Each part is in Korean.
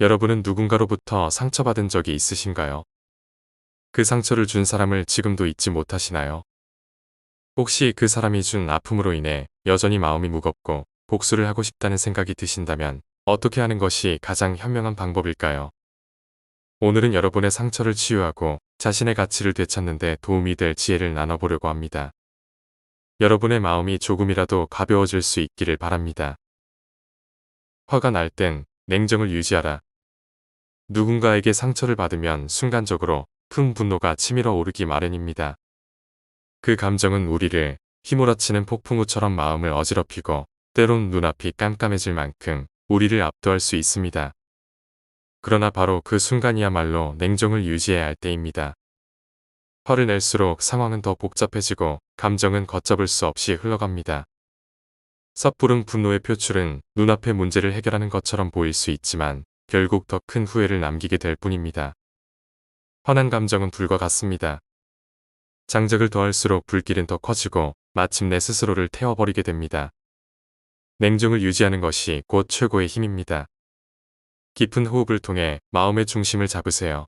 여러분은 누군가로부터 상처받은 적이 있으신가요? 그 상처를 준 사람을 지금도 잊지 못하시나요? 혹시 그 사람이 준 아픔으로 인해 여전히 마음이 무겁고 복수를 하고 싶다는 생각이 드신다면 어떻게 하는 것이 가장 현명한 방법일까요? 오늘은 여러분의 상처를 치유하고 자신의 가치를 되찾는 데 도움이 될 지혜를 나눠보려고 합니다. 여러분의 마음이 조금이라도 가벼워질 수 있기를 바랍니다. 화가 날 땐 냉정을 유지하라. 누군가에게 상처를 받으면 순간적으로 큰 분노가 치밀어 오르기 마련입니다. 그 감정은 우리를 휘몰아치는 폭풍우처럼 마음을 어지럽히고 때론 눈앞이 깜깜해질 만큼 우리를 압도할 수 있습니다. 그러나 바로 그 순간이야말로 냉정을 유지해야 할 때입니다. 화를 낼수록 상황은 더 복잡해지고 감정은 걷잡을 수 없이 흘러갑니다. 섣부른 분노의 표출은 눈앞의 문제를 해결하는 것처럼 보일 수 있지만 결국 더 큰 후회를 남기게 될 뿐입니다. 화난 감정은 불과 같습니다. 장작을 더할수록 불길은 더 커지고 마침내 스스로를 태워버리게 됩니다. 냉정을 유지하는 것이 곧 최고의 힘입니다. 깊은 호흡을 통해 마음의 중심을 잡으세요.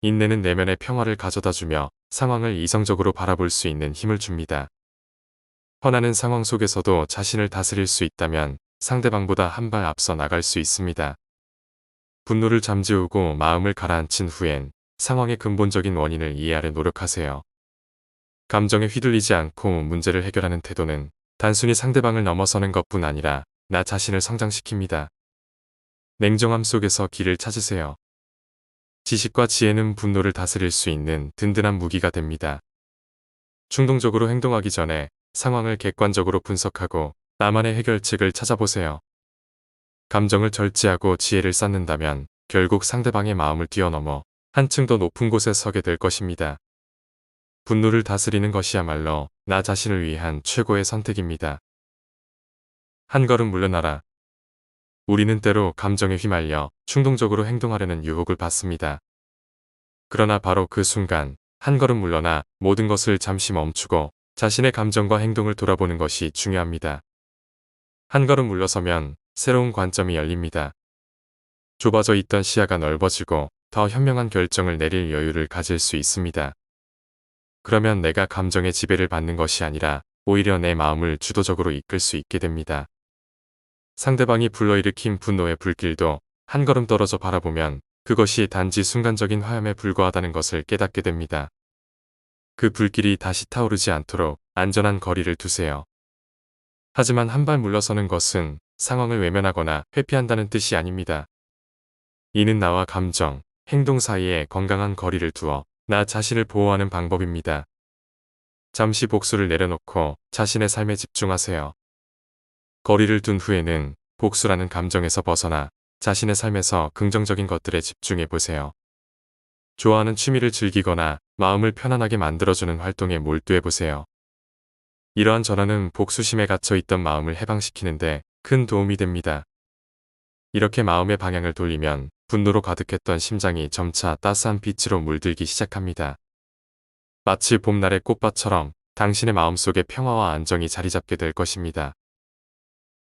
인내는 내면의 평화를 가져다주며 상황을 이성적으로 바라볼 수 있는 힘을 줍니다. 화나는 상황 속에서도 자신을 다스릴 수 있다면 상대방보다 한 발 앞서 나갈 수 있습니다. 분노를 잠재우고 마음을 가라앉힌 후엔 상황의 근본적인 원인을 이해하려 노력하세요. 감정에 휘둘리지 않고 문제를 해결하는 태도는 단순히 상대방을 넘어서는 것뿐 아니라 나 자신을 성장시킵니다. 냉정함 속에서 길을 찾으세요. 지식과 지혜는 분노를 다스릴 수 있는 든든한 무기가 됩니다. 충동적으로 행동하기 전에 상황을 객관적으로 분석하고 나만의 해결책을 찾아보세요. 감정을 절제하고 지혜를 쌓는다면 결국 상대방의 마음을 뛰어넘어 한층 더 높은 곳에 서게 될 것입니다. 분노를 다스리는 것이야말로 나 자신을 위한 최고의 선택입니다. 한 걸음 물러나라. 우리는 때로 감정에 휘말려 충동적으로 행동하려는 유혹을 받습니다. 그러나 바로 그 순간 한 걸음 물러나 모든 것을 잠시 멈추고 자신의 감정과 행동을 돌아보는 것이 중요합니다. 한 걸음 물러서면 새로운 관점이 열립니다. 좁아져 있던 시야가 넓어지고 더 현명한 결정을 내릴 여유를 가질 수 있습니다. 그러면 내가 감정의 지배를 받는 것이 아니라 오히려 내 마음을 주도적으로 이끌 수 있게 됩니다. 상대방이 불러일으킨 분노의 불길도 한 걸음 떨어져 바라보면 그것이 단지 순간적인 화염에 불과하다는 것을 깨닫게 됩니다. 그 불길이 다시 타오르지 않도록 안전한 거리를 두세요. 하지만 한 발 물러서는 것은 상황을 외면하거나 회피한다는 뜻이 아닙니다. 이는 나와 감정, 행동 사이에 건강한 거리를 두어 나 자신을 보호하는 방법입니다. 잠시 복수를 내려놓고 자신의 삶에 집중하세요. 거리를 둔 후에는 복수라는 감정에서 벗어나 자신의 삶에서 긍정적인 것들에 집중해 보세요. 좋아하는 취미를 즐기거나 마음을 편안하게 만들어주는 활동에 몰두해 보세요. 이러한 전환은 복수심에 갇혀 있던 마음을 해방시키는데 큰 도움이 됩니다. 이렇게 마음의 방향을 돌리면 분노로 가득했던 심장이 점차 따스한 빛으로 물들기 시작합니다. 마치 봄날의 꽃밭처럼 당신의 마음속에 평화와 안정이 자리 잡게 될 것입니다.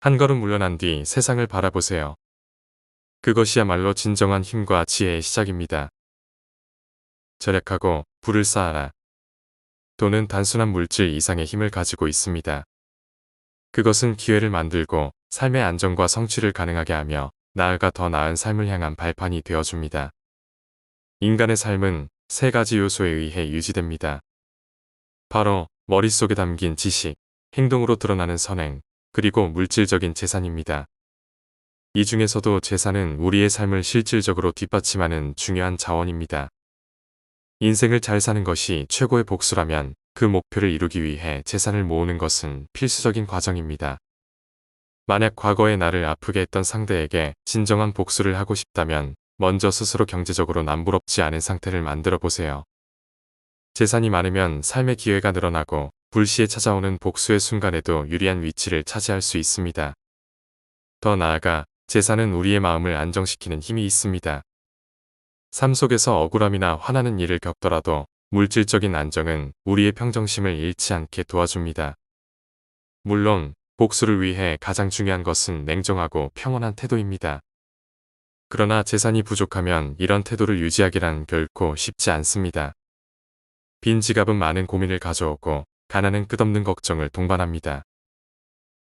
한 걸음 물러난 뒤 세상을 바라보세요. 그것이야말로 진정한 힘과 지혜의 시작입니다. 절약하고 불을 쌓아라. 돈은 단순한 물질 이상의 힘을 가지고 있습니다. 그것은 기회를 만들고 삶의 안정과 성취를 가능하게 하며 나아가 더 나은 삶을 향한 발판이 되어줍니다. 인간의 삶은 세 가지 요소에 의해 유지됩니다. 바로 머릿속에 담긴 지식, 행동으로 드러나는 선행, 그리고 물질적인 재산입니다. 이 중에서도 재산은 우리의 삶을 실질적으로 뒷받침하는 중요한 자원입니다. 인생을 잘 사는 것이 최고의 복수라면 그 목표를 이루기 위해 재산을 모으는 것은 필수적인 과정입니다. 만약 과거에 나를 아프게 했던 상대에게 진정한 복수를 하고 싶다면 먼저 스스로 경제적으로 남부럽지 않은 상태를 만들어 보세요. 재산이 많으면 삶의 기회가 늘어나고 불시에 찾아오는 복수의 순간에도 유리한 위치를 차지할 수 있습니다. 더 나아가 재산은 우리의 마음을 안정시키는 힘이 있습니다. 삶 속에서 억울함이나 화나는 일을 겪더라도 물질적인 안정은 우리의 평정심을 잃지 않게 도와줍니다. 물론 복수를 위해 가장 중요한 것은 냉정하고 평온한 태도입니다. 그러나 재산이 부족하면 이런 태도를 유지하기란 결코 쉽지 않습니다. 빈 지갑은 많은 고민을 가져오고 가난은 끝없는 걱정을 동반합니다.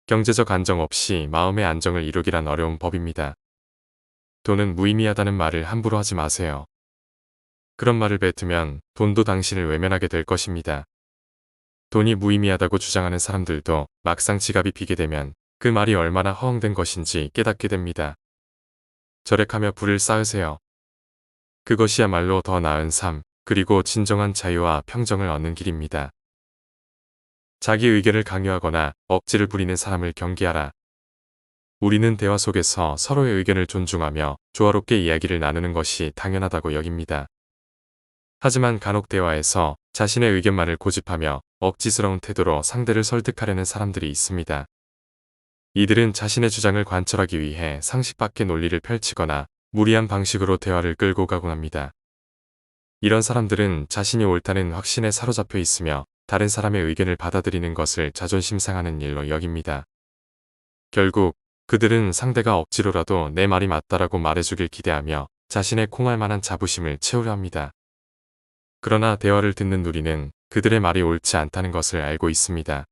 경제적 안정 없이 마음의 안정을 이루기란 어려운 법입니다. 돈은 무의미하다는 말을 함부로 하지 마세요. 그런 말을 뱉으면 돈도 당신을 외면하게 될 것입니다. 돈이 무의미하다고 주장하는 사람들도 막상 지갑이 비게 되면 그 말이 얼마나 허황된 것인지 깨닫게 됩니다. 절약하며 부를 쌓으세요. 그것이야말로 더 나은 삶, 그리고 진정한 자유와 평정을 얻는 길입니다. 자기 의견을 강요하거나 억지를 부리는 사람을 경계하라. 우리는 대화 속에서 서로의 의견을 존중하며 조화롭게 이야기를 나누는 것이 당연하다고 여깁니다. 하지만 간혹 대화에서 자신의 의견만을 고집하며 억지스러운 태도로 상대를 설득하려는 사람들이 있습니다. 이들은 자신의 주장을 관철하기 위해 상식 밖의 논리를 펼치거나 무리한 방식으로 대화를 끌고 가곤 합니다. 이런 사람들은 자신이 옳다는 확신에 사로잡혀 있으며 다른 사람의 의견을 받아들이는 것을 자존심 상하는 일로 여깁니다. 결국 그들은 상대가 억지로라도 내 말이 맞다라고 말해주길 기대하며 자신의 콩할 만한 자부심을 채우려 합니다. 그러나 대화를 듣는 누리는 그들의 말이 옳지 않다는 것을 알고 있습니다.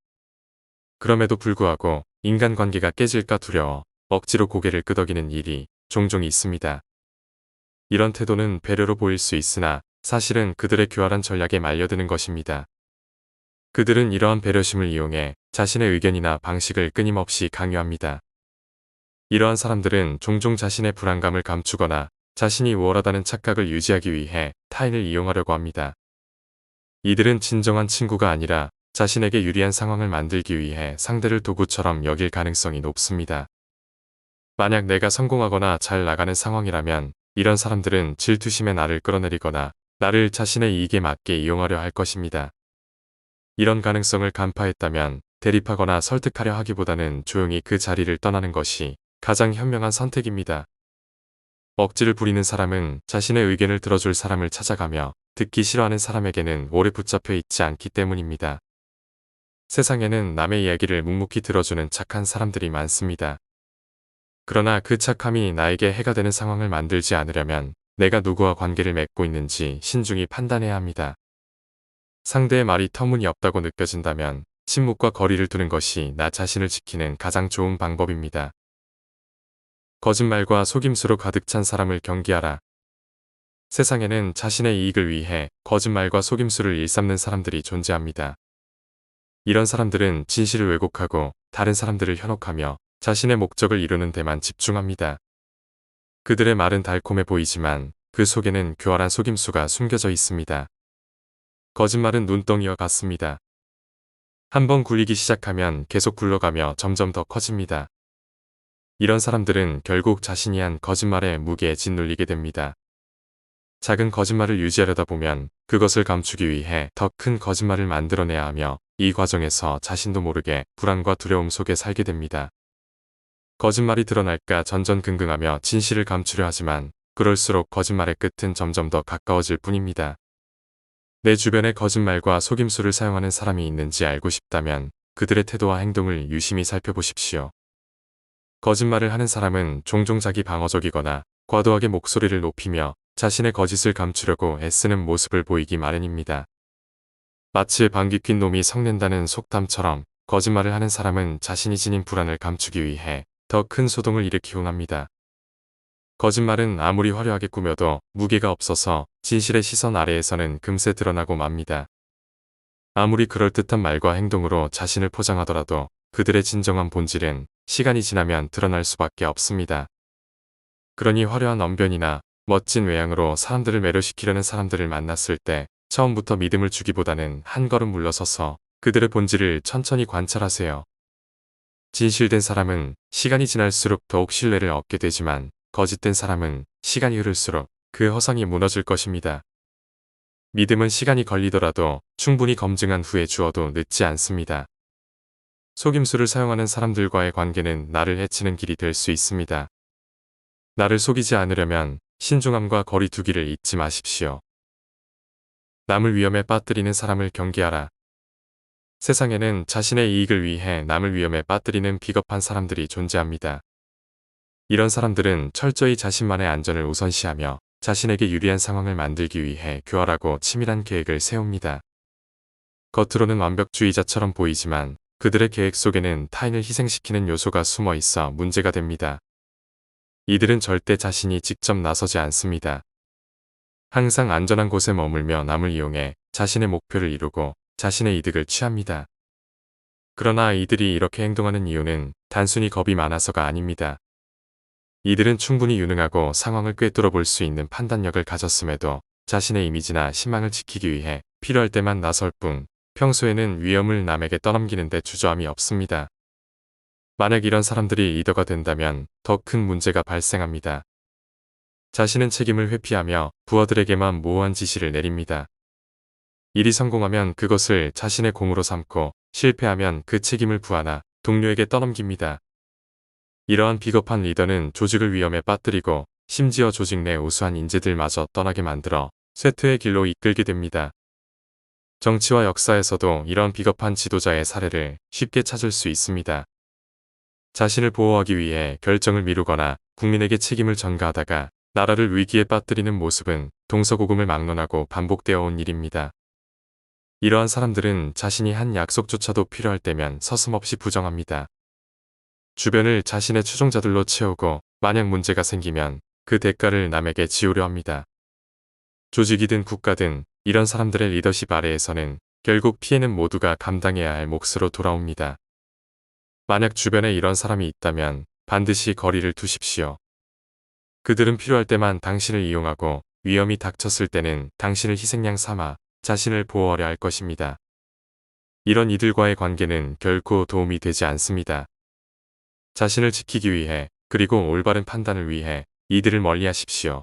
그럼에도 불구하고 인간관계가 깨질까 두려워 억지로 고개를 끄덕이는 일이 종종 있습니다. 이런 태도는 배려로 보일 수 있으나 사실은 그들의 교활한 전략에 말려드는 것입니다. 그들은 이러한 배려심을 이용해 자신의 의견이나 방식을 끊임없이 강요합니다. 이러한 사람들은 종종 자신의 불안감을 감추거나 자신이 우월하다는 착각을 유지하기 위해 타인을 이용하려고 합니다. 이들은 진정한 친구가 아니라 자신에게 유리한 상황을 만들기 위해 상대를 도구처럼 여길 가능성이 높습니다. 만약 내가 성공하거나 잘 나가는 상황이라면 이런 사람들은 질투심에 나를 끌어내리거나 나를 자신의 이익에 맞게 이용하려 할 것입니다. 이런 가능성을 간파했다면 대립하거나 설득하려 하기보다는 조용히 그 자리를 떠나는 것이 가장 현명한 선택입니다. 억지를 부리는 사람은 자신의 의견을 들어줄 사람을 찾아가며 듣기 싫어하는 사람에게는 오래 붙잡혀 있지 않기 때문입니다. 세상에는 남의 이야기를 묵묵히 들어주는 착한 사람들이 많습니다. 그러나 그 착함이 나에게 해가 되는 상황을 만들지 않으려면 내가 누구와 관계를 맺고 있는지 신중히 판단해야 합니다. 상대의 말이 터무니없다고 느껴진다면 침묵과 거리를 두는 것이 나 자신을 지키는 가장 좋은 방법입니다. 거짓말과 속임수로 가득 찬 사람을 경계하라. 세상에는 자신의 이익을 위해 거짓말과 속임수를 일삼는 사람들이 존재합니다. 이런 사람들은 진실을 왜곡하고 다른 사람들을 현혹하며 자신의 목적을 이루는 데만 집중합니다. 그들의 말은 달콤해 보이지만 그 속에는 교활한 속임수가 숨겨져 있습니다. 거짓말은 눈덩이와 같습니다. 한번 굴리기 시작하면 계속 굴러가며 점점 더 커집니다. 이런 사람들은 결국 자신이 한 거짓말의 무게에 짓눌리게 됩니다. 작은 거짓말을 유지하려다 보면 그것을 감추기 위해 더 큰 거짓말을 만들어내야 하며 이 과정에서 자신도 모르게 불안과 두려움 속에 살게 됩니다. 거짓말이 드러날까 전전긍긍하며 진실을 감추려 하지만 그럴수록 거짓말의 끝은 점점 더 가까워질 뿐입니다. 내 주변에 거짓말과 속임수를 사용하는 사람이 있는지 알고 싶다면 그들의 태도와 행동을 유심히 살펴보십시오. 거짓말을 하는 사람은 종종 자기 방어적이거나 과도하게 목소리를 높이며 자신의 거짓을 감추려고 애쓰는 모습을 보이기 마련입니다. 마치 방귀 뀐 놈이 성낸다는 속담처럼 거짓말을 하는 사람은 자신이 지닌 불안을 감추기 위해 더 큰 소동을 일으키곤 합니다. 거짓말은 아무리 화려하게 꾸며도 무게가 없어서 진실의 시선 아래에서는 금세 드러나고 맙니다. 아무리 그럴듯한 말과 행동으로 자신을 포장하더라도 그들의 진정한 본질은 시간이 지나면 드러날 수밖에 없습니다. 그러니 화려한 언변이나 멋진 외양으로 사람들을 매료시키려는 사람들을 만났을 때 처음부터 믿음을 주기보다는 한 걸음 물러서서 그들의 본질을 천천히 관찰하세요. 진실된 사람은 시간이 지날수록 더욱 신뢰를 얻게 되지만 거짓된 사람은 시간이 흐를수록 그 허상이 무너질 것입니다. 믿음은 시간이 걸리더라도 충분히 검증한 후에 주어도 늦지 않습니다. 속임수를 사용하는 사람들과의 관계는 나를 해치는 길이 될 수 있습니다. 나를 속이지 않으려면 신중함과 거리 두기를 잊지 마십시오. 남을 위험에 빠뜨리는 사람을 경계하라. 세상에는 자신의 이익을 위해 남을 위험에 빠뜨리는 비겁한 사람들이 존재합니다. 이런 사람들은 철저히 자신만의 안전을 우선시하며 자신에게 유리한 상황을 만들기 위해 교활하고 치밀한 계획을 세웁니다. 겉으로는 완벽주의자처럼 보이지만 그들의 계획 속에는 타인을 희생시키는 요소가 숨어 있어 문제가 됩니다. 이들은 절대 자신이 직접 나서지 않습니다. 항상 안전한 곳에 머물며 남을 이용해 자신의 목표를 이루고 자신의 이득을 취합니다. 그러나 이들이 이렇게 행동하는 이유는 단순히 겁이 많아서가 아닙니다. 이들은 충분히 유능하고 상황을 꿰뚫어 볼 수 있는 판단력을 가졌음에도 자신의 이미지나 신망을 지키기 위해 필요할 때만 나설 뿐 평소에는 위험을 남에게 떠넘기는 데 주저함이 없습니다. 만약 이런 사람들이 리더가 된다면 더 큰 문제가 발생합니다. 자신은 책임을 회피하며 부하들에게만 모호한 지시를 내립니다. 일이 성공하면 그것을 자신의 공으로 삼고 실패하면 그 책임을 부하나 동료에게 떠넘깁니다. 이러한 비겁한 리더는 조직을 위험에 빠뜨리고 심지어 조직 내 우수한 인재들마저 떠나게 만들어 쇠퇴의 길로 이끌게 됩니다. 정치와 역사에서도 이런 비겁한 지도자의 사례를 쉽게 찾을 수 있습니다. 자신을 보호하기 위해 결정을 미루거나 국민에게 책임을 전가하다가 나라를 위기에 빠뜨리는 모습은 동서고금을 막론하고 반복되어 온 일입니다. 이러한 사람들은 자신이 한 약속조차도 필요할 때면 서슴없이 부정합니다. 주변을 자신의 추종자들로 채우고 만약 문제가 생기면 그 대가를 남에게 지우려 합니다. 조직이든 국가든 이런 사람들의 리더십 아래에서는 결국 피해는 모두가 감당해야 할 몫으로 돌아옵니다. 만약 주변에 이런 사람이 있다면 반드시 거리를 두십시오. 그들은 필요할 때만 당신을 이용하고 위험이 닥쳤을 때는 당신을 희생양 삼아 자신을 보호하려 할 것입니다. 이런 이들과의 관계는 결코 도움이 되지 않습니다. 자신을 지키기 위해 그리고 올바른 판단을 위해 이들을 멀리하십시오.